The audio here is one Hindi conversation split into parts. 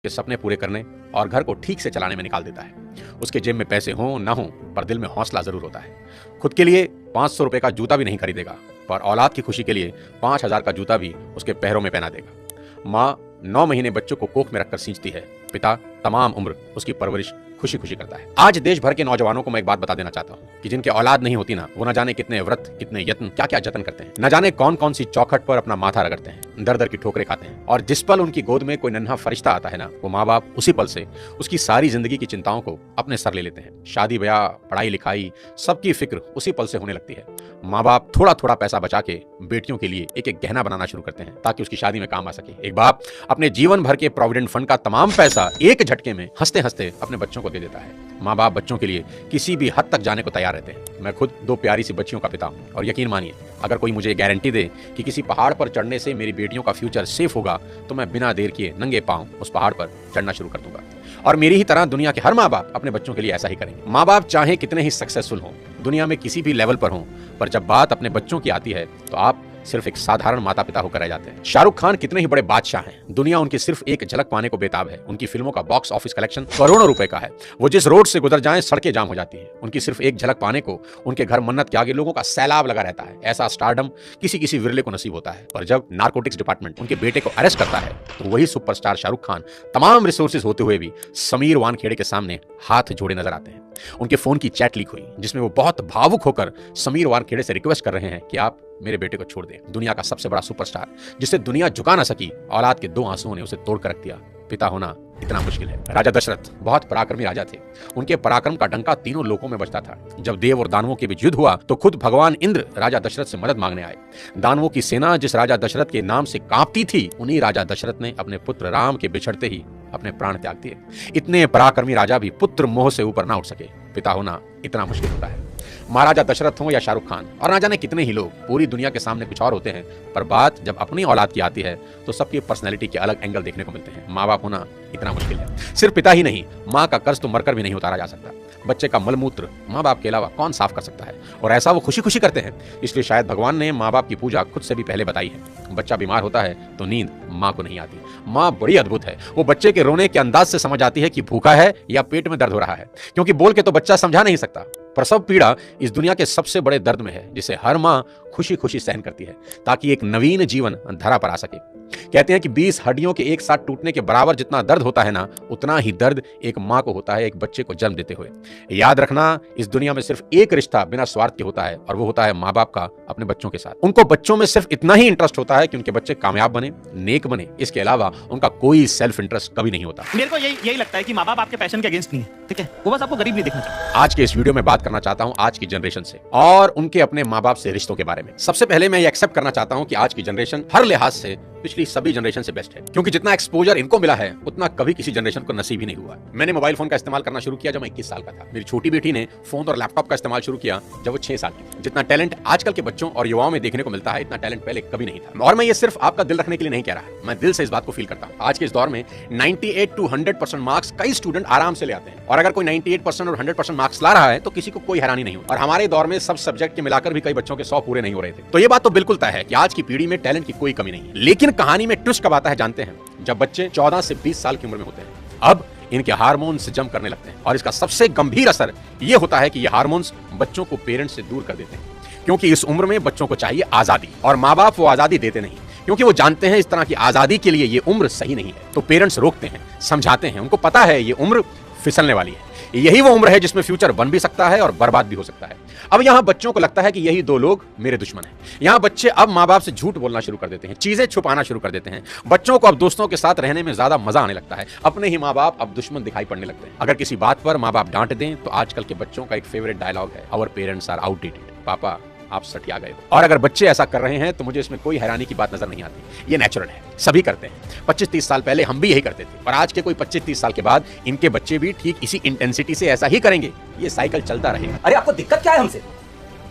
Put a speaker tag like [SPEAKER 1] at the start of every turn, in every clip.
[SPEAKER 1] के सपने पूरे करने और घर को ठीक से चलाने में निकाल देता है। उसके जेब में पैसे हों ना हों, पर दिल में हौसला जरूर होता है। खुद के लिए 500 रुपए का जूता भी नहीं खरीदेगा, पर औलाद की खुशी के लिए 5000 का जूता भी उसके पैरों में पहना देगा। माँ 9 महीने बच्चों को कोख में रखकर सींचती है, पिता तमाम उम्र उसकी परवरिश खुशी खुशी करता है। आज देश भर के नौजवानों को मैं एक बात बता देना चाहता हूँ कि जिनके औलाद नहीं होती ना, वो न जाने कितने व्रत, कितने यत्न, क्या क्या जतन करते हैं, न जाने कौन कौन सी चौखट पर अपना माथा रगड़ते हैं, दर दर की ठोकरें खाते हैं, और जिस पल उनकी गोद में कोई नन्हा फरिश्ता आता है ना, वो माँ बाप उसी पल से उसकी सारी जिंदगी की चिंताओं को अपने सर ले लेते हैं। शादी ब्याह, पढ़ाई लिखाई, सबकी फिक्र उसी पल से होने लगती है। माँ बाप थोड़ा थोड़ा पैसा बचा के बेटियों के लिए एक एक गहना बनाना शुरू करते हैं ताकि उसकी शादी में काम आ सके। एक बाप अपने जीवन भर के प्रोविडेंट फंड का तमाम पैसा एक झटके में हंसते हंसते अपने बच्चों को दे देता है। माँ बाप बच्चों के लिए किसी भी हद तक जाने को तैयार रहते हैं। मैं खुद 2 प्यारी सी बच्चियों का पिता हूँ, और यकीन मानिए, अगर कोई मुझे गारंटी दे कि किसी पहाड़ पर चढ़ने से मेरी बेटियों का फ्यूचर सेफ होगा, तो मैं बिना देर किए नंगे पांव उस पहाड़ पर चढ़ना शुरू कर दूंगा। और मेरी ही तरह दुनिया के हर माँ बाप अपने बच्चों के लिए ऐसा ही करेंगे। माँ बाप चाहे कितने ही सक्सेसफुल हों, दुनिया में किसी भी लेवल पर हों, पर जब बात अपने बच्चों की आती है तो आप सिर्फ एक साधारण माता पिता होकर रह जाते हैं। शाहरुख खान कितने ही बड़े बादशाह हैं, दुनिया उनकी सिर्फ एक झलक पाने को बेताब है। उनकी फिल्मों का बॉक्स ऑफिस कलेक्शन करोड़ों रुपए का है। वो जिस रोड से गुजर जाएं सड़कें जाम हो जाती हैं। उनकी सिर्फ एक झलक पाने को उनके घर मन्नत के आगे लोगों का सैलाब लगा रहता है। ऐसा स्टारडम किसी किसी विरले को नसीब होता है। पर जब नारकोटिक्स डिपार्टमेंट उनके बेटे को अरेस्ट करता है, तो वही सुपरस्टार शाहरुख खान तमाम रिसोर्सेज होते हुए भी समीर वानखेड़े के सामने हाथ जोड़े नजर आते हैं। उनके फोन की चैट लीक हुई, जिसमें वो बहुत भावुक होकर समीर वानखेड़े से रिक्वेस्ट कर रहे हैं कि आप मेरे बेटे को छोड़ दें। दुनिया का सबसे बड़ा सुपरस्टार, जिसे दुनिया झुका ना सकी, औलाद के 2 आंसुओं ने उसे तोड़ कर रख दिया। पिता होना इतना मुश्किल है। राजा दशरथ बहुत पराक्रमी राजा थे। उनके पराक्रम का डंका तीनों लोकों में बजता था। जब देव और दानवों के बीच युद्ध हुआ, तो खुद भगवान इंद्र राजा दशरथ से मदद मांगने आए। दानवों की सेना जिस राजा दशरथ के नाम से कांपती थी, उन्हीं राजा दशरथ ने अपने पुत्र राम के बिछड़ते ही अपने प्राण त्याग दिए। इतने पराक्रमी राजा भी पुत्र मोह से ऊपर ना उठ सके। पिता होना इतना मुश्किल होता है। महाराजा दशरथ हो या शाहरुख खान, और ना जाने कितने ही लोग पूरी दुनिया के सामने कुछ और होते हैं, पर बात जब अपनी औलाद की आती है तो सबकी पर्सनैलिटी के अलग एंगल देखने को मिलते हैं। माँ बाप होना इतना मुश्किल है। सिर्फ पिता ही नहीं, माँ का कर्ज तो मरकर भी नहीं उतारा जा सकता। बच्चे का मलमूत्र माँ बाप के अलावा कौन साफ कर सकता है, और ऐसा वो खुशी खुशी करते हैं। इसलिए शायद भगवान ने माँ बाप की पूजा खुद से भी पहले बताई है। बच्चा बीमार होता है तो नींद माँ को नहीं आती। माँ बड़ी अद्भुत है। वो बच्चे के रोने के अंदाज से समझ आती है कि भूखा है या पेट में दर्द हो रहा है, क्योंकि बोल के तो बच्चा समझा नहीं सकता। प्रसव पीड़ा इस दुनिया के सबसे बड़े दर्द में है, जिसे हर माँ खुशी खुशी सहन करती है ताकि एक नवीन जीवन धरा पर आ सके। कहते हैं कि 20 हड्डियों के एक साथ टूटने के बराबर जितना दर्द होता है ना, उतना ही दर्द एक माँ को होता है एक बच्चे को जन्म देते हुए। याद रखना, इस दुनिया में सिर्फ एक रिश्ता बिना स्वार्थ के होता है, और वो होता है माँ बाप का अपने बच्चों के साथ। उनको बच्चों में सिर्फ इतना ही इंटरेस्ट होता है कि उनके बच्चे कामयाब बने, नेक बने। इसके अलावा उनका कोई सेल्फ इंटरेस्ट कभी नहीं होता।
[SPEAKER 2] मेरे को यही लगता है कि माँ बाप आपके पैशन के अगेंस्ट नहीं है, ठीक है? वो बस आपको गरीब नहीं देखना चाहते।
[SPEAKER 1] आज के इस वीडियो में बात करना चाहता हूं आज की जनरेशन से और उनके अपने माँ बाप से रिश्तों के बारे में। सबसे पहले मैं ये एक्सेप्ट करना चाहता हूं कि आज की जनरेशन हर लिहाज से पिछली सभी जनरेशन से बेस्ट है, क्योंकि जितना एक्सपोजर इनको मिला है उतना कभी किसी जनरेशन को नसीब ही नहीं हुआ। मैंने मोबाइल फोन का इस्तेमाल करना शुरू किया जब मैं 21 साल का था। मेरी छोटी बेटी ने फोन और लैपटॉप का इस्तेमाल शुरू किया जब वो 6 साल की थी। जितना टैलेंट आजकल के बच्चों और युवाओं में देखने को मिलता है, इतना टैलेंट पहले कभी नहीं था। और मैं ये सिर्फ आपका दिल रखने के लिए नहीं कह रहा, मैं दिल से इस बात को फील करता हूँ। आज के इस दौर में 98 to 100% मार्क्स कई स्टूडेंट आराम से ले आते हैं, और अगर कोई 98% और 100% मार्क्स ला रहा है तो किसी को कोई हैरानी नहीं होती। और हमारे दौर में सब सब्जेक्ट के मिलाकर भी कई बच्चों के 100 पूरे नहीं हो रहे थे। तो ये बात तो बिल्कुल तय है कि आज की पीढ़ी में टैलेंट की कोई कमी नहीं है। लेकिन कहानी में ट्विस्ट कब आता है जानते हैं? जब बच्चे 14 से 20 साल की उम्र में होते हैं। अब इनके हार्मोन्स जंप करने लगते हैं, और इसका सबसे गंभीर असर यह होता है कि ये हार्मोन्स बच्चों को पेरेंट्स से दूर कर देते हैं, क्योंकि इस उम्र में बच्चों को चाहिए आजादी, और माँ बाप वो आजादी देते नहीं, क्योंकि वो जानते हैं इस तरह की आजादी के लिए ये उम्र सही नहीं है। तो पेरेंट्स रोकते हैं, समझाते हैं, उनको पता है ये उम्र फिसलने वाली है। यही वो उम्र है जिसमें फ्यूचर बन भी सकता है और बर्बाद भी हो सकता है। अब यहाँ बच्चों को लगता है कि यही 2 लोग मेरे दुश्मन हैं। यहाँ बच्चे अब माँ बाप से झूठ बोलना शुरू कर देते हैं, चीजें छुपाना शुरू कर देते हैं। बच्चों को अब दोस्तों के साथ रहने में ज्यादा मजा आने लगता है। अपने ही माँ बाप अब दुश्मन दिखाई पड़ने लगते हैं। अगर किसी बात पर माँ बाप डांट दें तो आजकल के बच्चों का एक फेवरेट डायलॉग है, आवर पेरेंट्स आर आउटडेटेड। पापा आप सटिया गए हो। और अगर बच्चे ऐसा कर रहे हैं तो मुझे इसमें कोई हैरानी की बात नजर नहीं आती। ये नेचुरल है, सभी करते हैं। 25-30 साल पहले हम भी यही करते थे, और आज के कोई 25-30 साल के बाद इनके बच्चे भी ठीक इसी इंटेंसिटी से ऐसा ही करेंगे। ये साइकिल चलता रहेगा।
[SPEAKER 3] अरे आपको दिक्कत क्या है हमसे?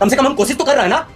[SPEAKER 3] कम से कम हम कोशिश तो कर रहे हैं ना।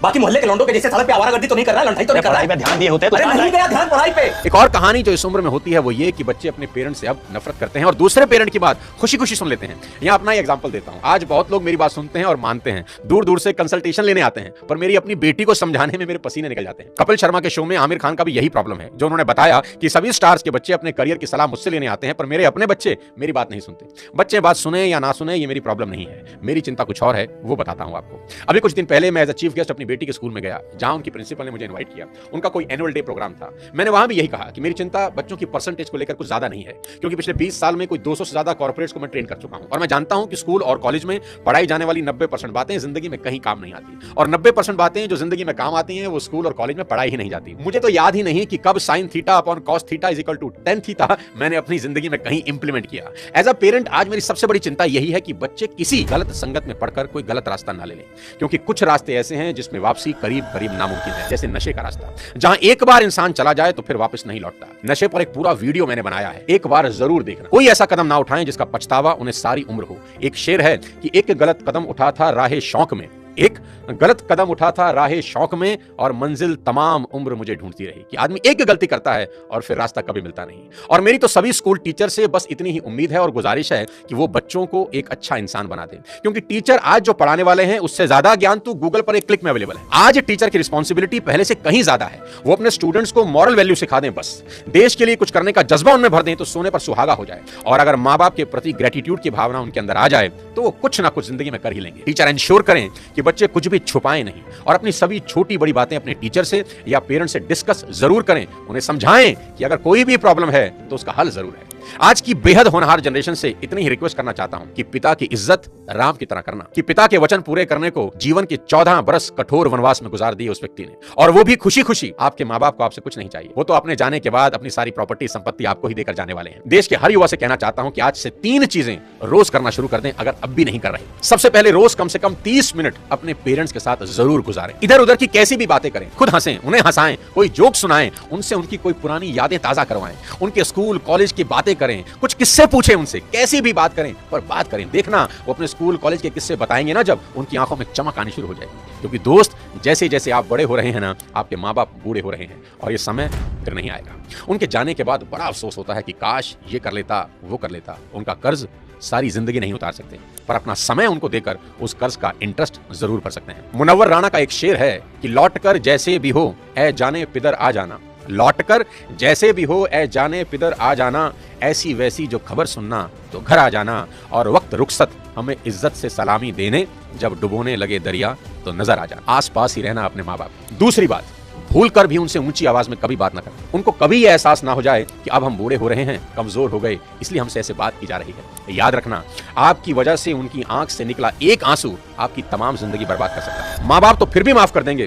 [SPEAKER 3] बाकी मोहल्ले के लौंडों के जैसे सड़क पे आवारागर्दी तो नहीं कर रहा, लड़ाई तो नहीं कर रहा
[SPEAKER 2] पढ़ाई पे ध्यान दिए होते तो
[SPEAKER 3] अरे नहीं गया ध्यान पढ़ाई पे।
[SPEAKER 1] एक और कहानी जो इस उम्र में होती है वो ये कि बच्चे अपने पेरेंट्स से अब नफरत करते हैं और दूसरे पेरेंट की बात खुशी खुशी सुन लेते हैं। यहाँ अपना एग्जांपल देता हूँ। आज बहुत लोग मेरी बात सुनते हैं और मानते हैं, दूर दूर से कंसल्टेशन लेने आते हैं, पर मेरी अपनी बेटी को समझाने में मेरे पसीने निकल जाते हैं। कपिल शर्मा के शो में आमिर खान का भी यही प्रॉब्लम है, जो उन्होंने बताया कि सभी स्टार्स के बच्चे अपने करियर की सलाह मुझसे लेने आते हैं, पर मेरे अपने बच्चे मेरी बात नहीं सुनते। बच्चे बात सुने या ना सुने ये मेरी प्रॉब्लम नहीं है, मेरी चिंता कुछ और है, वो बताता हूँ आपको। अभी कुछ दिन पहले मैं एज अ चीफ गेस्ट अपनी बेटी के स्कूल में गया, जहां उनकी प्रिंसिपल ने मुझे इनवाइट किया। उनका कोई एनुअल डे प्रोग्राम था। मैंने वहां भी यही कहा कि मेरी चिंता बच्चों की परसेंटेज को लेकर कुछ ज्यादा नहीं है, क्योंकि पिछले 20 साल में कोई 200 से ज्यादा कॉर्पोरेट्स को मैं ट्रेन कर चुका हूं और मैं जानता हूं कि स्कूल और कॉलेज में पढ़ाई जाने वाली 90% बातें जिंदगी में कहीं काम नहीं आती, और 90% बातें जो जिंदगी में काम आती हैं वो स्कूल और कॉलेज में पढ़ाई ही नहीं जाती। मुझे तो याद ही नहीं कि कब sin theta upon cos theta is equal to tan theta मैंने अपनी जिंदगी में कहीं इंप्लीमेंट किया। एज अ पेरेंट आज मेरी सबसे बड़ी चिंता यही है कि बच्चे किसी गलत संगत में पढ़कर कोई गलत रास्ता ना ले लें, क्योंकि कुछ रास्ते ऐसे हैं जिसमें वापसी करीब करीब नामुमकिन है, जैसे नशे का रास्ता, जहां एक बार इंसान चला जाए तो फिर वापस नहीं लौटता। नशे पर एक पूरा वीडियो मैंने बनाया है, एक बार जरूर देखना। कोई ऐसा कदम ना उठाएं जिसका पछतावा उन्हें सारी उम्र हो। एक शेर है कि एक गलत कदम उठा था राहे शौक में, एक गलत कदम उठा था राहे शौक में और मंजिल तमाम उम्र मुझे ढूंढती रही। कि आदमी एक गलती करता है और फिर रास्ता कभी मिलता नहीं। और मेरी तो सभी स्कूल टीचर से बस इतनी ही उम्मीद है और गुजारिश है कि वो बच्चों को एक अच्छा इंसान बना दें, क्योंकि टीचर आज जो पढ़ाने वाले हैं उससे ज्यादा ज्ञान तो गूगल पर एक क्लिक में अवेलेबल है। आज टीचर की रिस्पॉन्सिबिलिटी पहले से कहीं ज्यादा है। वो अपने स्टूडेंट्स को मॉरल वैल्यू सिखा दें, बस देश के लिए कुछ करने का जज्बा उनमें भर दें तो सोने पर सुहागा हो जाए। और अगर माँ बाप के प्रति ग्रेटिट्यूड की भावना उनके अंदर आ जाए तो वो कुछ ना कुछ जिंदगी में कर ही लेंगे। टीचर इंश्योर करें कि बच्चे कुछ भी छुपाएं नहीं और अपनी सभी छोटी बड़ी बातें अपने टीचर से या पेरेंट्स से डिस्कस जरूर करें। उन्हें समझाएं कि अगर कोई भी प्रॉब्लम है तो उसका हल जरूर है। आज की बेहद होनहार जनरेशन से इतनी ही रिक्वेस्ट करना चाहता हूं कि पिता की इज्जत राम की तरह करना, कि पिता के वचन पूरे करने को जीवन के 14 बरस कठोर वनवास में गुजार दिए उस व्यक्ति ने, और वो भी खुशी खुशी। आपके माँ बाप को आपसे कुछ नहीं चाहिए, वो तो अपने जाने के बाद अपनी सारी प्रॉपर्टी संपत्ति आपको ही देकर जाने वाले हैं। देश के हर युवा से कहना चाहता हूं कि आज से 3 चीजें रोज करना शुरू कर दें, अगर अब भी नहीं कर रहे। सबसे पहले रोज कम से कम 30 मिनट अपने पेरेंट्स के साथ जरूर गुजारें। इधर उधर की कैसी भी बातें करें, खुद हंसें, उन्हें हंसाएं, कोई जोक सुनाएं, उनसे उनकी कोई पुरानी यादें ताजा करवाएं, उनके स्कूल कॉलेज की बातें करें, कुछ किस्से पूछें उनसे, कैसी भी बात करें पर बात करें। देखना वो अपने स्कूल कॉलेज के किस्से बताएंगे ना, जब उनकी आंखों में चमक आनी शुरू हो जाएगी। क्योंकि दोस्त, जैसे जैसे आप बड़े हो रहे हैं ना, आपके माँ बाप बूढ़े हो रहे हैं और ये समय फिर नहीं आएगा। उनके जाने के बाद बड़ा अफसोस होता है कि काश ये कर लेता, वो कर लेता। उनका कर्ज सारी जिंदगी नहीं उतार सकते, पर अपना समय उनको देकर उस कर्ज का इंटरेस्ट जरूर भर सकते हैं। मुनव्वर राणा का एक शेर है कि लौट कर जैसे भी हो ऐ जाने पिदर आ जाना, लौटकर जैसे भी हो ऐ जाने पिदर आ जाना, ऐसी वैसी जो खबर सुनना तो घर आ जाना, और वक्त रुखसत हमें इज्जत से सलामी देने, जब डुबोने लगे दरिया तो नजर आ जाना। आस पास ही रहना अपने माँ बाप। दूसरी बात, भूल कर भी उनसे ऊंची आवाज में कभी बात ना करना। उनको कभी यह एहसास ना हो जाए कि अब हम बूढ़े हो रहे हैं, कमजोर हो गए, इसलिए हमसे ऐसे बात की जा रही है। याद रखना, आपकी वजह से उनकी आंख से निकला एक आंसू आपकी तमाम जिंदगी बर्बाद कर सकता है। माँ बाप तो फिर भी माफ कर देंगे,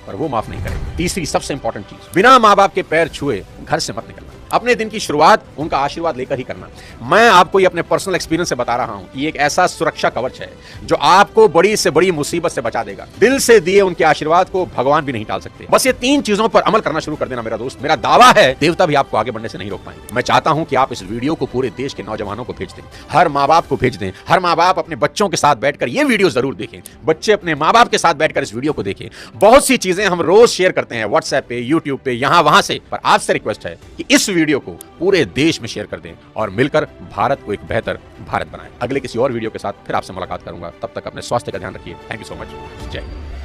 [SPEAKER 1] पर वो माफ नहीं करेंगे। तीसरी सबसे इंपॉर्टेंट चीज, बिना माँ बाप के पैर छुए घर से मत निकलना। अपने दिन की शुरुआत उनका आशीर्वाद लेकर ही करना। मैं आपको ये अपने पर्सनल एक्सपीरियंस से बता रहा हूं कि ये एक ऐसा सुरक्षा कवच है जो आपको बड़ी से बड़ी मुसीबत से बचा देगा। दिल से दिए उनके आशीर्वाद को भगवान भी नहीं टाल सकते। बस ये 3 चीजों पर अमल करना शुरू कर देना मेरा दोस्त। मेरा दावा है देवता भी आपको आगे बढ़ने से नहीं रोक पाएंगे। मैं चाहता हूं कि आप इस वीडियो को पूरे देश के नौजवानों को भेज दें, हर माँ बाप को भेज दें। हर माँ बाप अपने बच्चों के साथ बैठकर ये वीडियो जरूर देखें। बच्चे अपने माँ बाप के साथ बैठकर इस वीडियो को देखें। बहुत सी चीजें हम रोज शेयर करते हैं व्हाट्सएप पे, यूट्यूब पे, यहां वहां से, पर आपसे रिक्वेस्ट है कि इस वीडियो को पूरे देश में शेयर कर दें और मिलकर भारत को एक बेहतर भारत बनाएं। अगले किसी और वीडियो के साथ फिर आपसे मुलाकात करूंगा। तब तक अपने स्वास्थ्य का ध्यान रखिए। Thank you so much. जय हिंद।